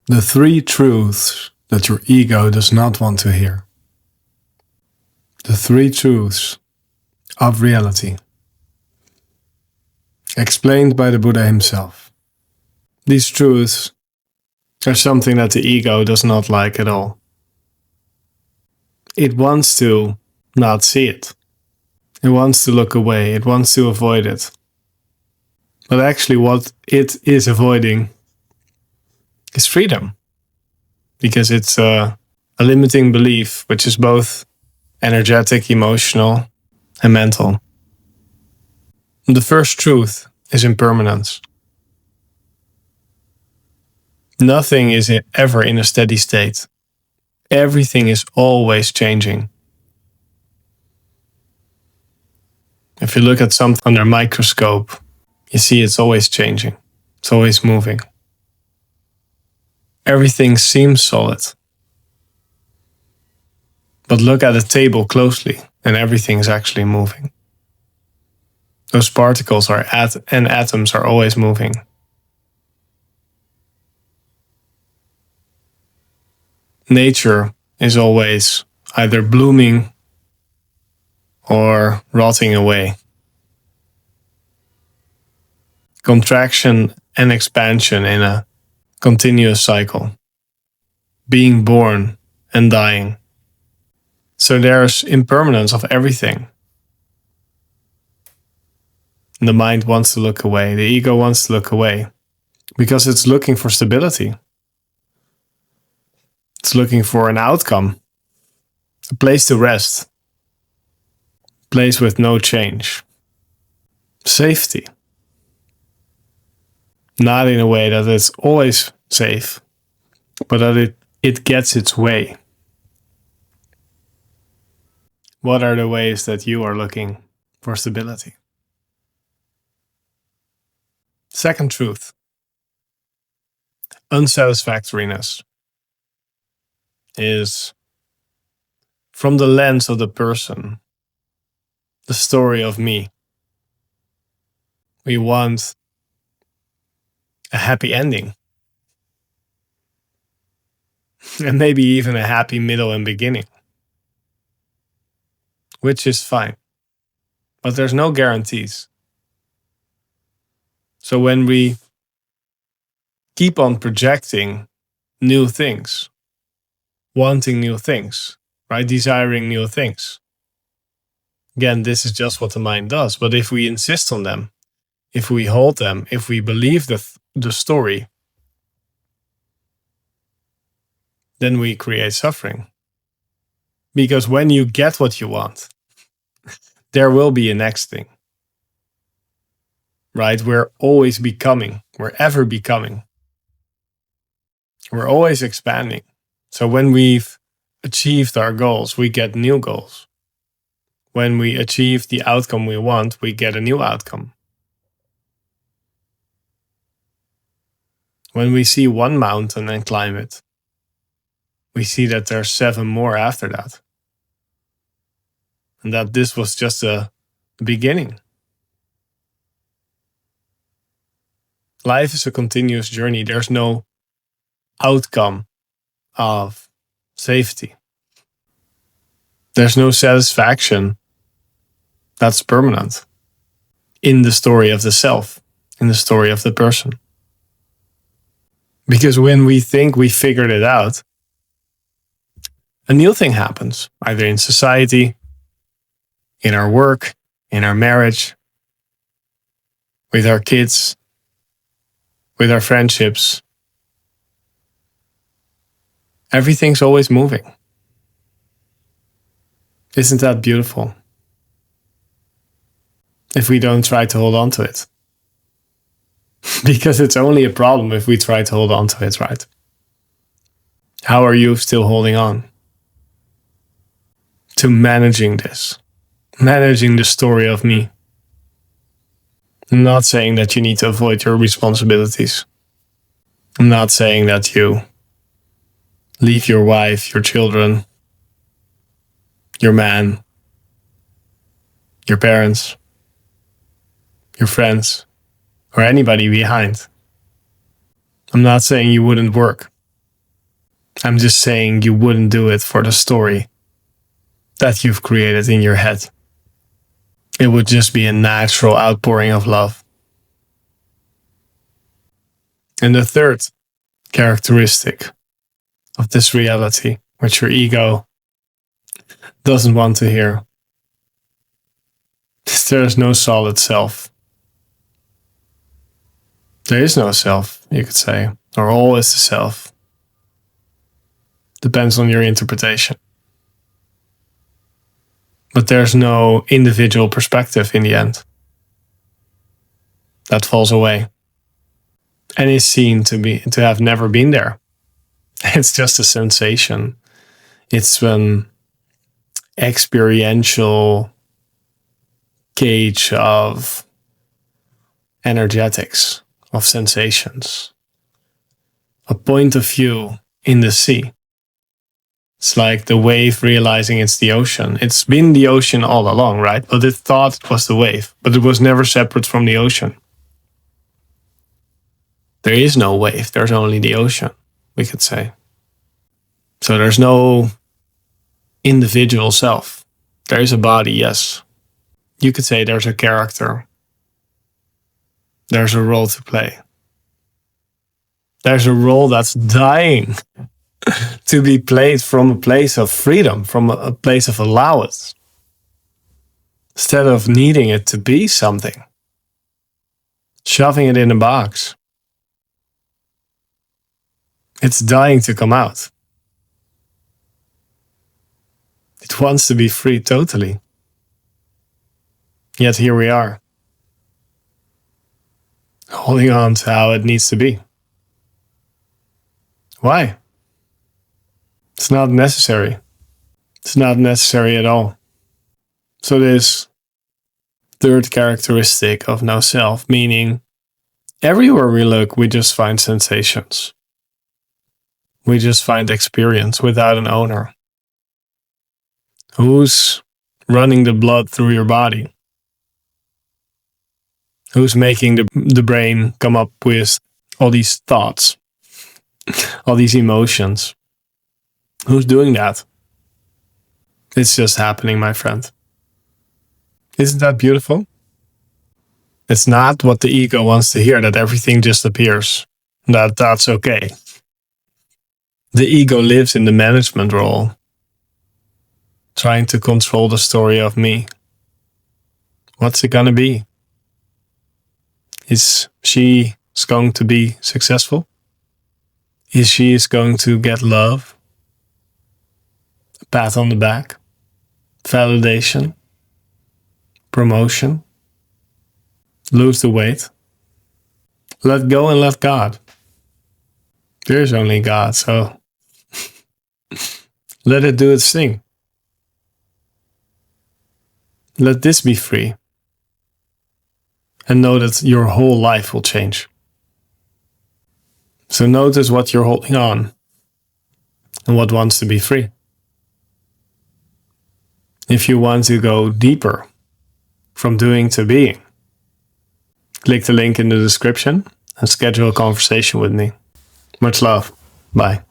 The three truths that your ego does not want to hear. The three truths of reality. Explained by the Buddha himself. These truths are something that the ego does not like at all. It wants to not see it. It wants to look away. It wants to avoid it. But actually what it is avoiding is freedom. Because it's a limiting belief, which is both energetic, emotional, and mental. The first truth is impermanence. Nothing is ever in a steady state. Everything is always changing. If you look at something under a microscope, you see it's always changing. It's always moving. Everything seems solid. But look at a table closely and everything is actually moving. Those particles and atoms are always moving. Nature is always either blooming or rotting away. Contraction and expansion in a continuous cycle. Being born and dying. So there's impermanence of everything. The mind wants to look away. The ego wants to look away. Because it's looking for stability. It's looking for an outcome. A place to rest. A place with no change. Safety. Not in a way that it's always safe, but that it gets its way. What are the ways that you are looking for stability? Second truth. Unsatisfactoriness is from the lens of the person, the story of me. We want a happy ending. And maybe even a happy middle and beginning. Which is fine. But there's no guarantees. So when we keep on projecting new things, wanting new things, right? Desiring new things. Again, this is just what the mind does. But if we insist on them, if we hold them, if we believe the story, then we create suffering. Because when you get what you want, there will be a next thing. Right? We're always becoming. We're ever becoming. We're always expanding. So when we've achieved our goals, we get new goals. When we achieve the outcome we want, we get a new outcome. When we see one mountain and climb it, we see that there's 7 more after that. And that this was just the beginning. Life is a continuous journey. There's no outcome of safety. There's no satisfaction that's permanent in the story of the self, in the story of the person. Because when we think we figured it out, a new thing happens, either in society, in our work, in our marriage, with our kids, with our friendships. Everything's always moving. Isn't that beautiful? If we don't try to hold on to it. Because it's only a problem if we try to hold on to it, right? How are you still holding on to managing this? Managing the story of me. I'm not saying that you need to avoid your responsibilities. I'm not saying that you leave your wife, your children, your man, your parents, your friends, or anybody behind. I'm not saying you wouldn't work. I'm just saying you wouldn't do it for the story that you've created in your head. It would just be a natural outpouring of love. And the third characteristic of this reality, which your ego doesn't want to hear, is there is no solid self. There is no self, you could say, or all is the self. Depends on your interpretation. But there's no individual perspective in the end. That falls away. And is seen to have never been there. It's just a sensation. It's an experiential gauge of energetics, of sensations. A point of view in the sea. It's like the wave realizing it's the ocean. It's been the ocean all along, right? But it thought it was the wave, but it was never separate from the ocean. There is no wave, there's only the ocean, we could say. So there's no individual self. There is a body, yes. You could say there's a character. There's a role to play. There's a role that's dying to be played from a place of freedom, from a place of allowance, instead of needing it to be something, shoving it in a box. It's dying to come out. It wants to be free totally. Yet here we are, holding on to how it needs to be. Why? It's not necessary. It's not necessary at all. So this third characteristic of no self, meaning everywhere we look, we just find sensations. We just find experience without an owner. Who's running the blood through your body? Who's making the brain come up with all these thoughts, all these emotions? Who's doing that? It's just happening, my friend. Isn't that beautiful? It's not what the ego wants to hear, that everything just appears, that's okay. The ego lives in the management role, trying to control the story of me. What's it gonna be? Is she going to be successful? Is she going to get love? A pat on the back? Validation? Promotion? Lose the weight? Let go and let God. There's only God, so let it do its thing. Let this be free. And know that your whole life will change. So notice what you're holding on and what wants to be free. If you want to go deeper from doing to being, click the link in the description and schedule a conversation with me. Much love. Bye.